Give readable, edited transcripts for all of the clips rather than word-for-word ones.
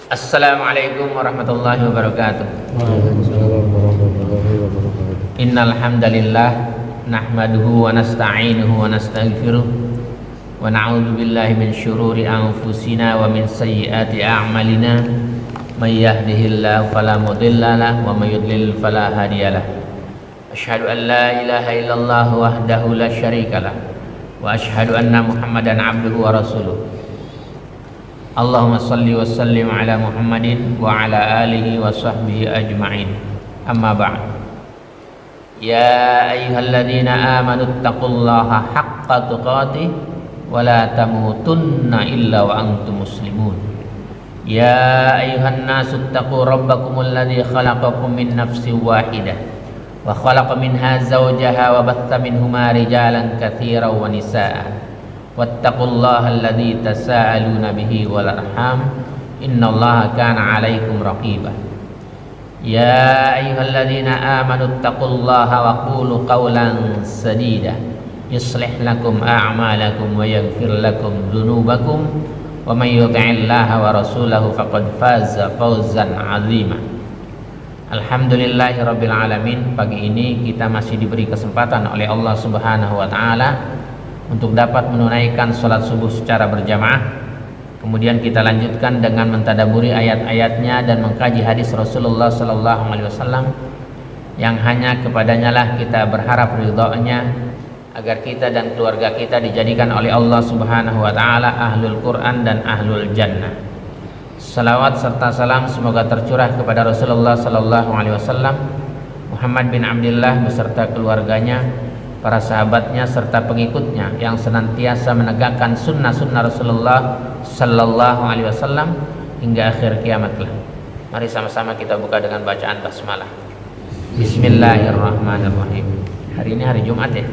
Assalamualaikum warahmatullahi wabarakatuh. Waalaikumsalam warahmatullahi wabarakatuh. Innal hamdalillah nahmaduhu wa nasta'inuhu wa nastaghfiruh wa na'udzu billahi min syururi anfusina wa min sayyiati a'malina may yahdihillahu fala mudilla lahu wa may yudlil fala hadiyalah. Asyhadu an la ilaha illallah wahdahu la syarikalah wa asyhadu anna Muhammadan abduhu wa rasuluh. Allahumma salli wa sallim ala Muhammadin wa ala alihi wa sahbihi ajma'in. Amma ba'd. Ya ayyuhalladzina amanu taqullaha haqqa tuqatih wa la tamutunna illa wa antum muslimun. Ya ayyuhan nasu taqu rabbakumul ladzi khalaqakum min nafsin wahidah wa khalaqa minha zawjaha wa batha minhuma rijalan katsiran wa nisaa'a. Wattaqullaha alladzi tasaaluna bihi wal arham innallaha kana 'alaikum raqiba. Ya ayyuhalladzina amanu taqullaha wa qulu qawlan sadida yuslih lakum a'malakum wa yaghfir lakum dzunubakum wa may yuti'illaha wa rasulahu faqad faza fawzan 'azima. Alhamdulillahirabbil alamin. Pagi ini kita masih diberi kesempatan oleh Allah Subhanahu wa taala untuk dapat menunaikan sholat subuh secara berjamaah. Kemudian kita lanjutkan dengan mentadaburi ayat-ayatnya dan mengkaji hadis Rasulullah Sallallahu Alaihi Wasallam yang hanya kepadanya lah kita berharap ridhonya, agar kita dan keluarga kita dijadikan oleh Allah Subhanahu Wa Taala ahlul Quran dan ahlul Jannah. Salawat serta salam semoga tercurah kepada Rasulullah Sallallahu Alaihi Wasallam, Muhammad bin Abdullah beserta keluarganya, para sahabatnya serta pengikutnya yang senantiasa menegakkan sunnah-sunnah Rasulullah Sallallahu Alaihi Wasallam hingga akhir kiamat kelak. Mari sama-sama kita buka dengan bacaan basmalah. Bismillahirrahmanirrahim. Hari ini hari Jumat ya.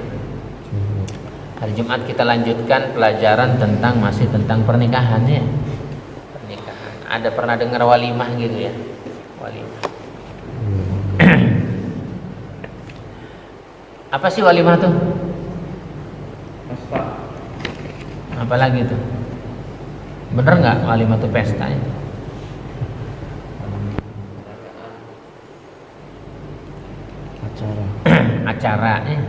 Hari Jumat kita lanjutkan pelajaran masih tentang pernikahan ya. Pernikahan. Ada pernah dengar walimah gitu ya? Walimah. Apa sih walimah tuh? Pesta. Apalagi tuh? Bener nggak walimah tuh pesta ya? Acara ya.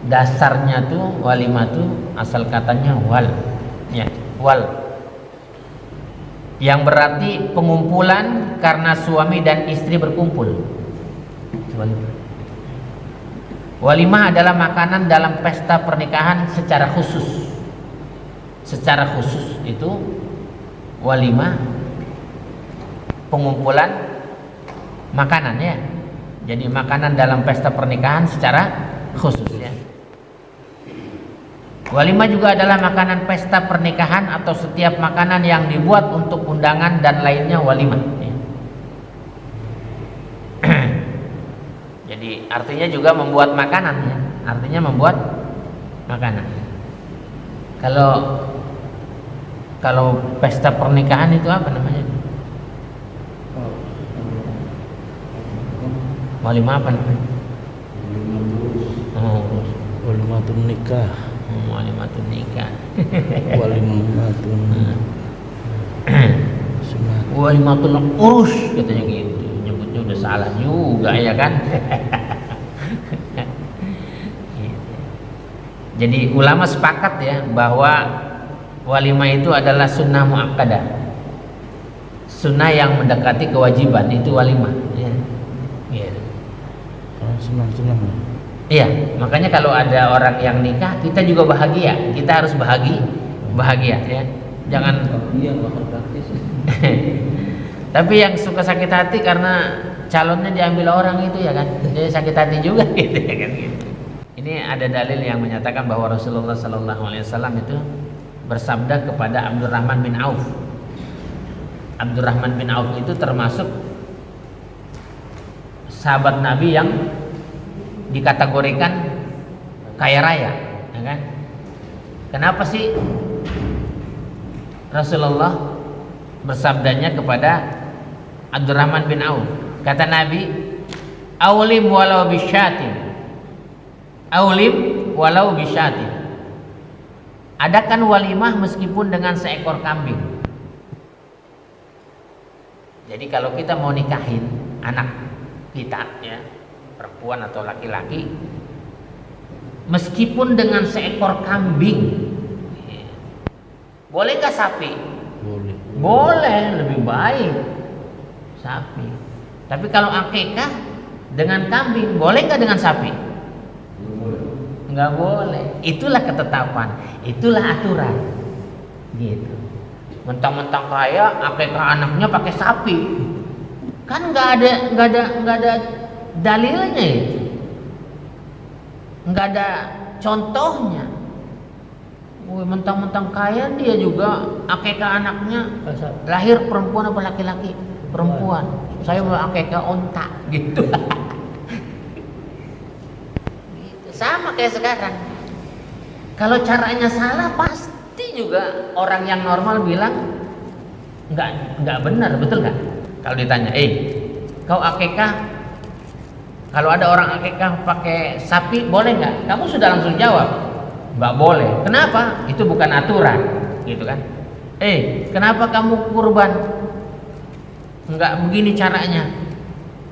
Dasarnya tuh walimah tuh asal katanya wal ya, wal yang berarti pengumpulan karena suami dan istri berkumpul. Walimah adalah makanan dalam pesta pernikahan secara khusus. Secara khusus itu walimah pengumpulan makanan ya. Jadi makanan dalam pesta pernikahan secara khusus ya. Walimah juga adalah makanan pesta pernikahan atau setiap makanan yang dibuat untuk undangan dan lainnya walimah ya. Jadi artinya juga membuat makanan ya. Artinya membuat makanan. Kalau pesta pernikahan itu apa namanya? Walimah apa namanya? Walimatun nikah. Walimatun nikah. Walimatun sunat. Walimatul urus katanya gitu. Nyebutnya udah salah juga ya kan. Jadi ulama sepakat ya bahwa walimah itu adalah sunnah muakkadah, sunnah yang mendekati kewajiban, itu walimah ya. Senang-senang. Iya, makanya kalau ada orang yang nikah, kita juga bahagia, kita harus bahagia ya. Jangan praktis. Tapi yang suka sakit hati karena calonnya diambil orang itu ya kan, jadi sakit hati juga gitu ya kan gitu. Ini ada dalil yang menyatakan bahwa Rasulullah Sallallahu Alaihi Wasallam itu bersabda kepada Abdurrahman bin Auf. Abdurrahman bin Auf itu termasuk sahabat Nabi yang dikategorikan kaya raya, ya kan? Kenapa sih Rasulullah bersabdanya kepada Abdurrahman bin Auf? Kata Nabi, "Aulim walau bisyatin." Aulim walau bisyatin. Adakan walimah meskipun dengan seekor kambing. Jadi kalau kita mau nikahin anak kita ya, perempuan atau laki-laki, meskipun dengan seekor kambing, boleh nggak sapi? Boleh. Boleh, lebih baik sapi. Tapi kalau akikah dengan kambing, boleh nggak dengan sapi? Nggak boleh. Itulah ketetapan, itulah aturan. Gitu. Mentang-mentang kaya akikah anaknya pakai sapi, kan nggak ada dalilnya itu, nggak ada contohnya. Wih, mentang-mentang kaya dia juga akikah anaknya lahir perempuan apa laki-laki? Perempuan. Saya mau akikah onta gitu. Gitu. Sama kayak sekarang. Kalau caranya salah pasti juga orang yang normal bilang nggak benar, betul nggak? Kalau ditanya, kau akikah, kalau ada orang akikah pakai sapi boleh nggak? Kamu sudah langsung jawab, nggak boleh. Kenapa? Itu bukan aturan, gitu kan? Kenapa kamu kurban? Nggak begini caranya.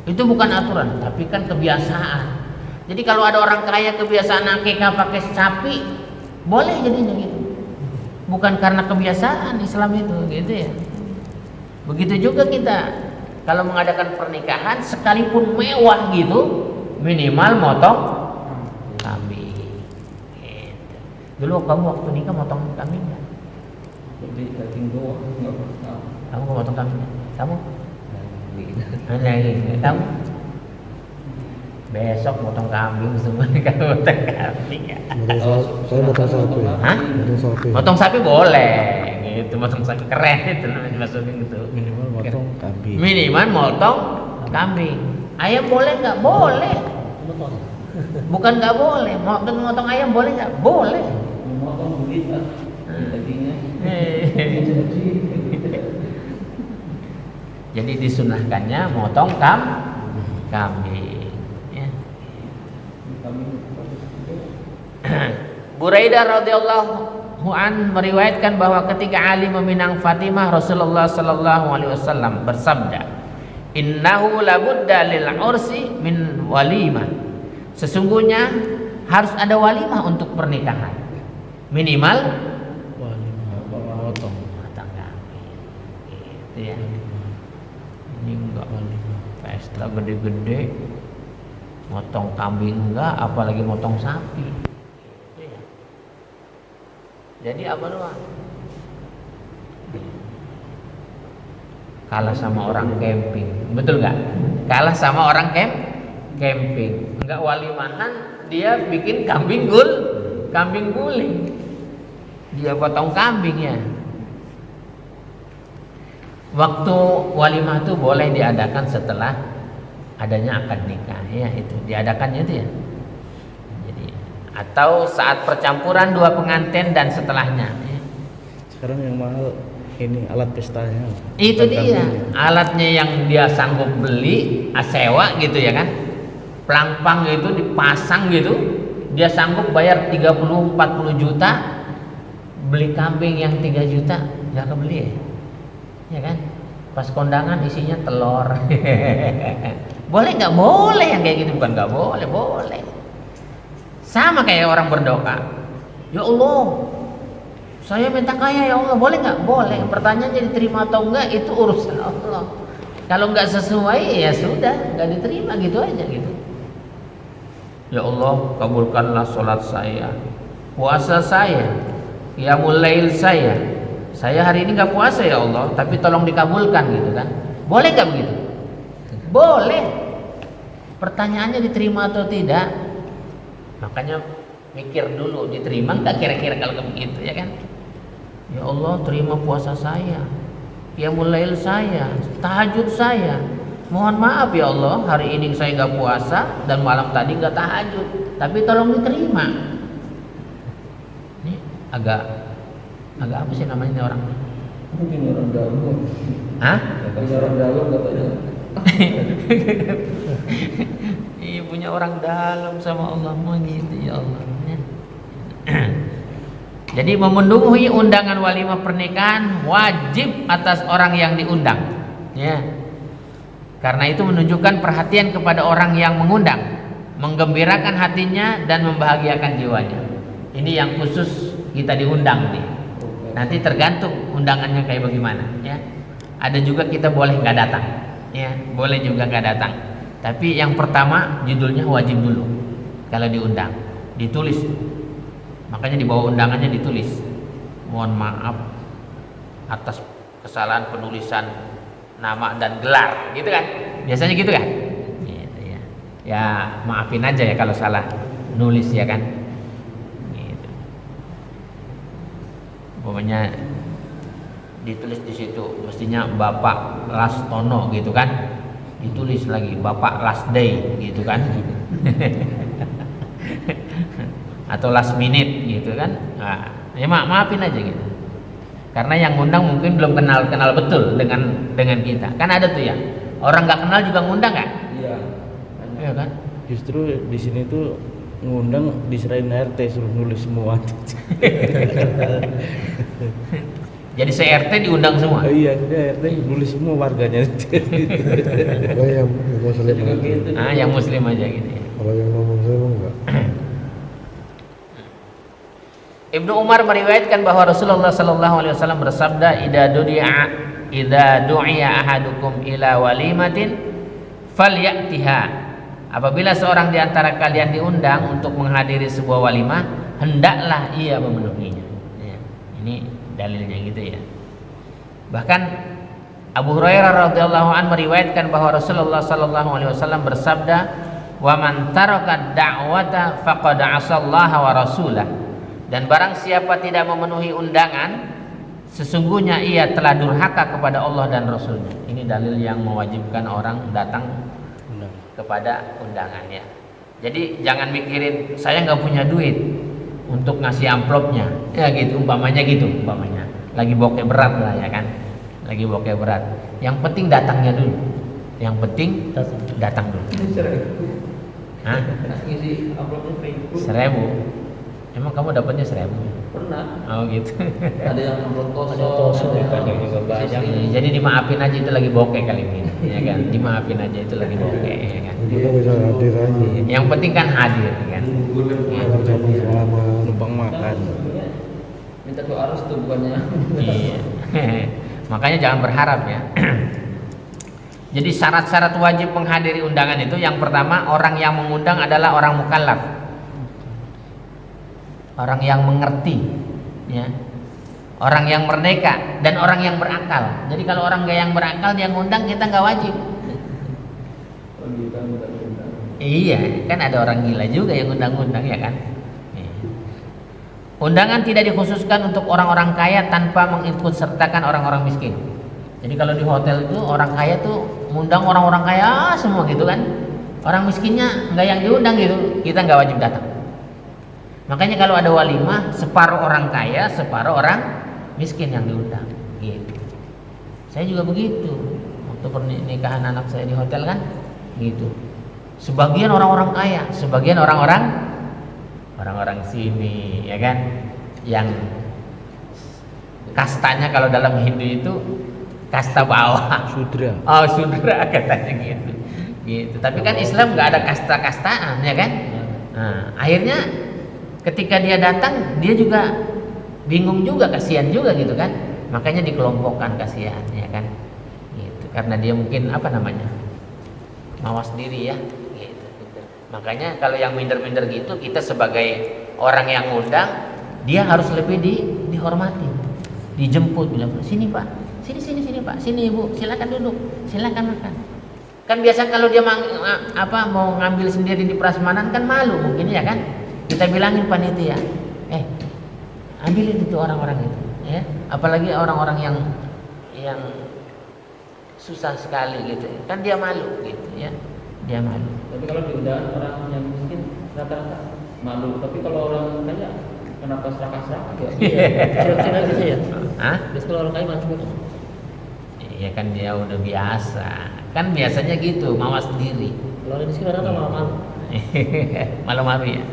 Itu bukan aturan, tapi kan kebiasaan. Jadi kalau ada orang kaya kebiasaan akikah pakai sapi, boleh jadinya gitu. Bukan karena kebiasaan Islam itu, gitu ya. Begitu juga kita kalau mengadakan pernikahan sekalipun mewah gitu, minimal motong kambing. Gitu. Dulu kamu waktu nikah motong kambing nggak? Jadi daging doang nggak pernah. Kamu nggak motong kambing? Kamu? Kamu? Besok motong kambing semua kamu motong kambing ya. Saya motong sapi. Hah? Motong sapi. Motong sapi boleh, gitu. Motong sapi keren itu namanya masukin gitu. Minimal motong kambing. Minimal motong kambing. Ayam boleh nggak? Boleh. Bukan nggak boleh. Motong ayam boleh nggak? Boleh. Motong berita dagingnya. Jadi disunahkannya motong kambing. Buraidah radhiyallahu an meriwayatkan bahwa ketika Ali meminang Fatimah, Rasulullah sallallahu alaihi wasallam bersabda, "Innahu labudda lil ursi min walimah." Sesungguhnya harus ada walimah untuk pernikahan. Minimal Walimah motong. kambing. Gitu ya. Ini enggak pesta gede-gede, motong kambing enggak, apalagi motong sapi. Jadi apa doang? Kalah sama orang camping, betul nggak? Kalah sama orang camping, enggak walimahan, dia bikin kambing guling, dia potong kambingnya. Waktu walimah itu boleh diadakan setelah adanya akad nikah, ya itu diadakannya itu ya. Atau saat percampuran dua pengantin dan setelahnya. Sekarang yang mahal ini alat pestanya. Itu dia, alatnya yang dia sanggup beli, sewa gitu ya kan. Plang-plang itu dipasang gitu, dia sanggup bayar 30-40 juta, beli kambing yang 3 juta, nggak kebeli ya. Ya kan? Pas kondangan isinya telur. Boleh nggak? Boleh yang kayak gitu, bukan nggak boleh, boleh. Sama kayak orang berdoa, ya Allah, saya minta kaya ya Allah, boleh nggak? Boleh. Pertanyaannya diterima atau enggak itu urusan Allah. Kalau nggak sesuai ya sudah, nggak diterima gitu aja gitu. Ya Allah, kabulkanlah sholat saya, puasa saya, qiyamul lail saya. Saya hari ini nggak puasa ya Allah, tapi tolong dikabulkan gitu kan? Boleh nggak begitu? Boleh. Pertanyaannya diterima atau tidak? Makanya mikir dulu, diterima nggak kira-kira kalau begitu ya kan? Ya Allah, terima puasa saya, qiyamul lail saya, tahajud saya. Mohon maaf ya Allah, hari ini saya nggak puasa dan malam tadi nggak tahajud, tapi tolong diterima. Ini agak apa sih namanya ini orang? Mungkin orang dalam. Hah? Orang dalam katanya. Iya, punya orang dalam sama Allah mah gitu ya Allah. Jadi memenuhi undangan walimah pernikahan wajib atas orang yang diundang. Ya. Karena itu menunjukkan perhatian kepada orang yang mengundang, menggembirakan hatinya dan membahagiakan jiwanya. Ini yang khusus kita diundang nih. Nanti tergantung undangannya kayak bagaimana ya. Ada juga kita boleh nggak datang ya, boleh juga nggak datang. Tapi yang pertama judulnya wajib dulu. Kalau diundang ditulis, makanya di bawah undangannya ditulis mohon maaf atas kesalahan penulisan nama dan gelar, gitu kan? Biasanya gitu kan? Gitu ya. Ya maafin aja ya kalau salah nulis ya kan? Gitu. Pokoknya ditulis di situ, mestinya Bapak Lastono gitu kan? Ditulis lagi Bapak Last Day gitu kan? Atau last minute gitu kan? Nah, ya maafin aja gitu. Karena yang ngundang mungkin belum kenal betul dengan kita. Kan ada tuh ya, orang nggak kenal juga ngundang kan? Iya. Iya kan? Justru di sini tuh ngundang diserahin RT suruh nulis semua. Jadi se-RT diundang semua. Iya, dia RT nulis semua warganya. Oh, yang muslim aja. Ah, yang muslim aja gitu ya. Kalau yang non muslim enggak. Ibnu Umar meriwayatkan bahwa Rasulullah sallallahu alaihi wasallam bersabda, "Idza du'iya ahadukum ila walimatin falyatiha." Apabila seorang di antara kalian diundang untuk menghadiri sebuah walimah, hendaklah ia memenuhinya. Ya, ini dalilnya gitu ya. Bahkan Abu Hurairah radhiyallahu an meriwayatkan bahwa Rasulullah sallallahu alaihi wasallam bersabda, "Wa man taraka da'wata faqad 'asallaha wa rasulah." Dan barang siapa tidak memenuhi undangan, sesungguhnya ia telah durhaka kepada Allah dan Rasulnya. Ini dalil yang mewajibkan orang datang kepada undangannya. Jadi jangan mikirin saya nggak punya duit untuk ngasih amplopnya, ya gitu umpamanya lagi bokeh berat lah ya kan, lagi bokeh berat. Yang penting datangnya dulu, yang penting datang dulu. Hah? Ngisi amplopnya 1.000. Emang kamu dapatnya 1.000? pernah. Oh gitu. Ada yang amplop kosong, ada yang juga banyak. Jadi dimaafin aja itu lagi bokeh kali ini, ya kan? Dimaafin aja itu lagi bokeh, ya kan? Kita bisa hadir aja. Yang penting kan hadir, kan? Ya. Ucapan selamat. Numpang makan. Minta doa restu bukannya. Iya. Makanya jangan berharap ya. Jadi syarat-syarat wajib menghadiri undangan itu yang pertama, orang yang mengundang adalah orang mukallaf. Orang yang mengerti, ya. Orang yang merdeka dan orang yang berakal. Jadi kalau orang yang berakal dia ngundang, kita nggak wajib. Iya, kan ada orang gila juga yang undang-undang ya kan. Undangan tidak dikhususkan untuk orang-orang kaya tanpa mengikutsertakan orang-orang miskin. Jadi kalau di hotel itu orang kaya tuh ngundang orang-orang kaya semua gitu kan. Orang miskinnya nggak yang diundang gitu, kita nggak wajib datang. Makanya kalau ada walimah, separuh orang kaya, separuh orang miskin yang diundang. Gitu. Saya juga begitu. Waktu pernikahan anak saya di hotel kan, gitu. Sebagian orang-orang kaya, sebagian orang-orang sini, ya kan, yang kastanya kalau dalam Hindu itu kasta bawah. Sudra. Oh, sudra katanya gitu. Gitu. Tapi kan Islam nggak ada kasta-kastaan, ya kan? Nah, akhirnya ketika dia datang, dia juga bingung juga, kasihan juga gitu kan. Makanya dikelompokkan kasihan, ya kan? Gitu. Karena dia mungkin mawas diri ya. Makanya kalau yang minder-minder gitu, kita sebagai orang yang ngundang, dia harus lebih dihormati, dijemput, bilang sini pak, sini pak, sini ibu, silakan duduk, silakan makan. Kan biasa kalau dia mau ngambil sendiri di prasmanan kan malu mungkin ya kan, kita bilangin panitia, ambilin itu orang-orang itu, ya, apalagi orang-orang yang susah sekali gitu, kan dia malu gitu ya. Dia malu. Tapi kalau diundang orang yang miskin rata-rata malu. Tapi kalau orang kaya kenapa serakah-serakah ya? Kira-kira gitu ya. Hah? Biasanya kalau orang kaya malu. Iya kan dia udah biasa. Kan biasanya gitu, mawas diri. Kalau orang miskin rata-rata malu. Malu-malu ya.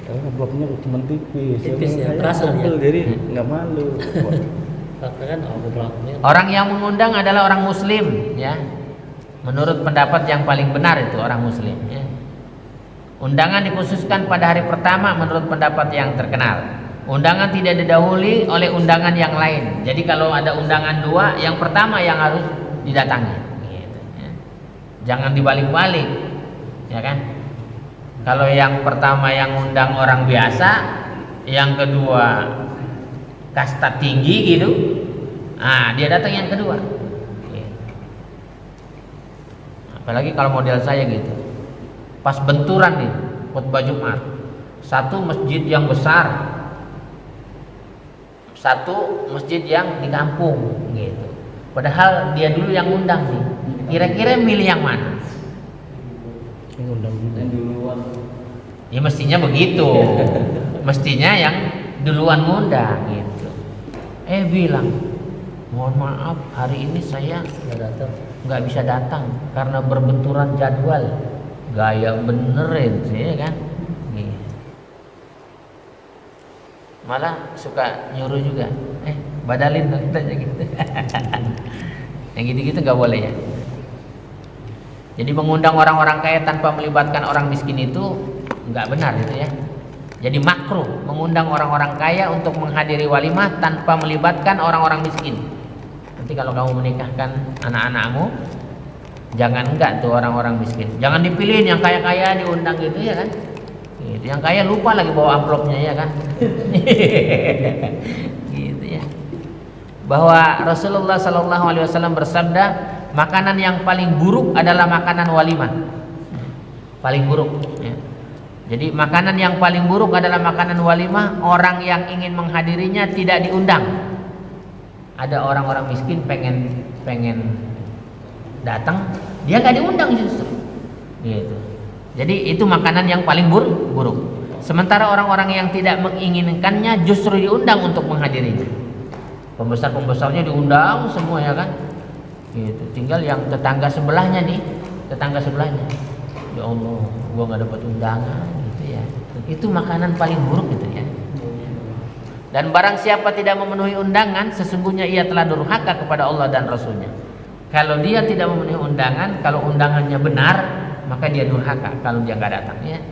Karena bloknya cuma tipis. Tipis ya, Yang terasa kaya ya. tebel, jadi nggak malu. Katakan aku pelakunya. Orang yang mengundang adalah orang muslim, ya. Menurut pendapat yang paling benar itu orang muslim, ya. Undangan dikhususkan pada hari pertama menurut pendapat yang terkenal. Undangan tidak didahului oleh undangan yang lain. Jadi kalau ada undangan dua, yang pertama yang harus didatangi, gitu, ya. Jangan dibalik-balik, ya kan? Kalau yang pertama yang undang orang biasa, yang kedua kasta tinggi gitu, dia datang yang kedua. Apalagi kalau model saya gitu, pas benturan nih khutbah Jumat, satu masjid yang besar, satu masjid yang di kampung gitu. Padahal dia dulu yang undang nih. Kira-kira milih yang mana? Mengundang dulu. Yang duluan. Ya mestinya begitu. Mestinya yang duluan ngundang gitu. Bilang, mohon maaf hari ini saya nggak bisa datang karena berbenturan jadwal. Gaya benerin sih, ya kan? Gitu. Malah suka nyuruh juga, badalin katanya gitu. Yang gitu-gitu nggak boleh, ya. Jadi mengundang orang-orang kaya tanpa melibatkan orang miskin itu nggak benar itu, ya. Jadi makruh mengundang orang-orang kaya untuk menghadiri walimah tanpa melibatkan orang-orang miskin. Nanti kalau kamu menikahkan anak-anakmu, jangan enggak tuh orang-orang miskin. Jangan dipilihin yang kaya-kaya diundang gitu, ya kan? Gitu. Yang kaya lupa lagi bawa amplopnya, ya kan? Gitu, ya. Bahwa Rasulullah SAW bersabda, makanan yang paling buruk adalah makanan walimah. Paling buruk, ya. Jadi makanan yang paling buruk adalah makanan walimah. Orang yang ingin menghadirinya tidak diundang. Ada orang-orang miskin pengen datang, dia nggak diundang justru. Gitu. Jadi itu makanan yang paling buruk. Sementara orang-orang yang tidak menginginkannya justru diundang untuk menghadirinya. Pembesar-pembesarnya diundang semua, ya kan? Gitu. Tinggal yang tetangga sebelahnya nih, ya Allah, gua nggak dapat undangan, gitu, ya. Itu makanan paling buruk gitu, ya. Dan barang siapa tidak memenuhi undangan, sesungguhnya ia telah durhaka kepada Allah dan Rasulnya. Kalau dia tidak memenuhi undangan, kalau undangannya benar, maka dia durhaka kalau dia nggak datang, ya.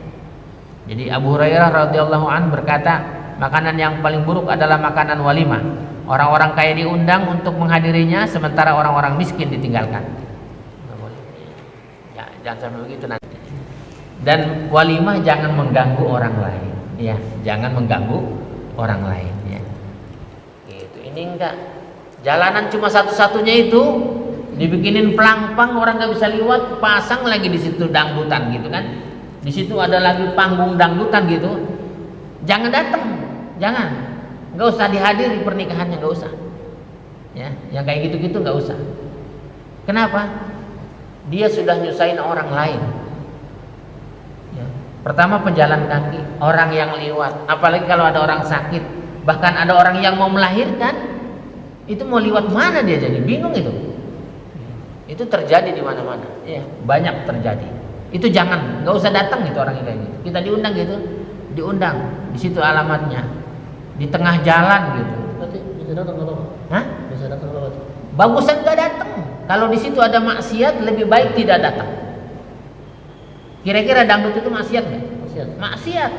Jadi Abu Hurairah radhiyallahu an berkata, makanan yang paling buruk adalah makanan walimah. Orang-orang kaya diundang untuk menghadirinya, sementara orang-orang miskin ditinggalkan. Nggak boleh. Ya, jangan sampai begitu nanti. Dan walimah jangan mengganggu orang lain, ya. Jangan mengganggu orang lain, ya. Gitu. Ini enggak. Jalanan cuma satu-satunya itu. Dibikinin pelang-pang, orang nggak bisa lewat, pasang lagi di situ dangdutan gitu kan. Di situ ada lagi panggung dangdutan gitu. Jangan datang, jangan. Nggak usah dihadiri pernikahannya, nggak usah. Ya, yang kayak gitu-gitu nggak usah. Kenapa? Dia sudah nyusahin orang lain. Ya. Pertama pejalan kaki, orang yang lewat, apalagi kalau ada orang sakit, bahkan ada orang yang mau melahirkan, itu mau lewat mana dia jadi bingung itu. Itu terjadi di mana-mana, ya, banyak terjadi. Itu jangan, nggak usah datang gitu orang kayak gitu. Kita diundang gitu, diundang, di situ alamatnya, di tengah jalan gitu. Berarti bisa datang kalau? Hah? Bisa datang kalau? Bagusan nggak datang. Kalau di situ ada maksiat, lebih baik tidak datang. Kira-kira dangdut itu maksiat nggak? Maksiat. Maksiat.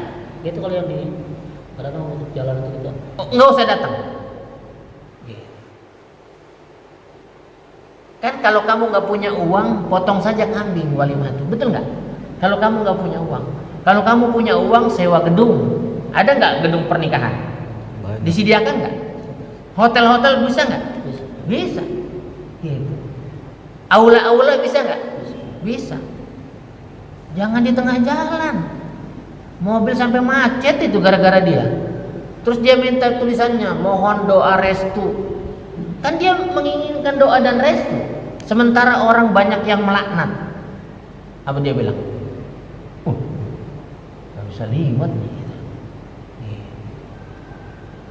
Itu kalau yang di kadang untuk jalan itu kita. Oh, nggak usah datang. Kan kalau kamu nggak punya uang, potong saja kambing walimah itu, betul nggak? Kalau kamu nggak punya uang, kalau kamu punya uang, sewa gedung. Ada nggak gedung pernikahan? Banyak. Disediakan nggak? Hotel-hotel bisa nggak? Bisa. Bisa. Gitu. Aula-aula bisa nggak? Bisa. Jangan di tengah jalan. Mobil sampai macet itu gara-gara dia. Terus dia minta tulisannya, mohon doa restu. Kan dia menginginkan doa dan restu. Sementara orang banyak yang melaknat. Apa dia bilang? Gak bisa liwat nih. Gitu.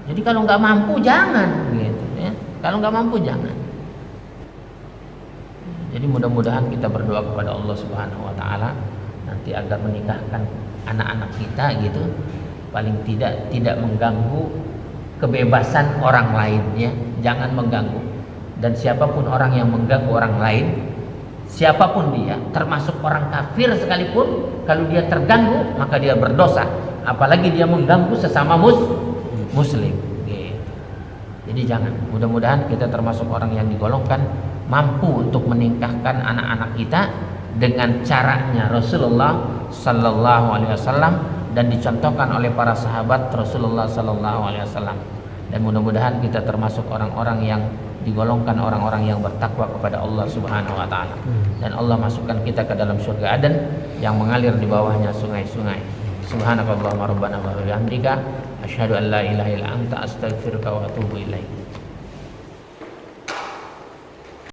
Jadi kalau nggak mampu jangan, gitu, ya. Kalau nggak mampu jangan. Jadi mudah-mudahan kita berdoa kepada Allah Subhanahu Wa Taala nanti agar menikahkan anak-anak kita gitu, paling tidak mengganggu kebebasan orang lain ya, jangan mengganggu. Dan siapapun orang yang mengganggu orang lain, siapapun dia, termasuk orang kafir sekalipun, kalau dia terganggu maka dia berdosa, apalagi dia mengganggu sesama muslim. Jadi jangan. Mudah-mudahan kita termasuk orang yang digolongkan mampu untuk meningkahkan anak-anak kita dengan caranya Rasulullah Sallallahu Alaihi Wasallam dan dicontohkan oleh para sahabat Rasulullah Sallallahu Alaihi Wasallam. Dan mudah-mudahan kita termasuk orang-orang yang digolongkan orang-orang yang bertakwa kepada Allah Subhanahu Wa Taala. Dan Allah masukkan kita ke dalam surga Aden yang mengalir di bawahnya sungai-sungai. Subhanakallahumma rabbana wa bihamdika asyhadu an la ilaha illa anta astaghfiruka wa atubu ilaik.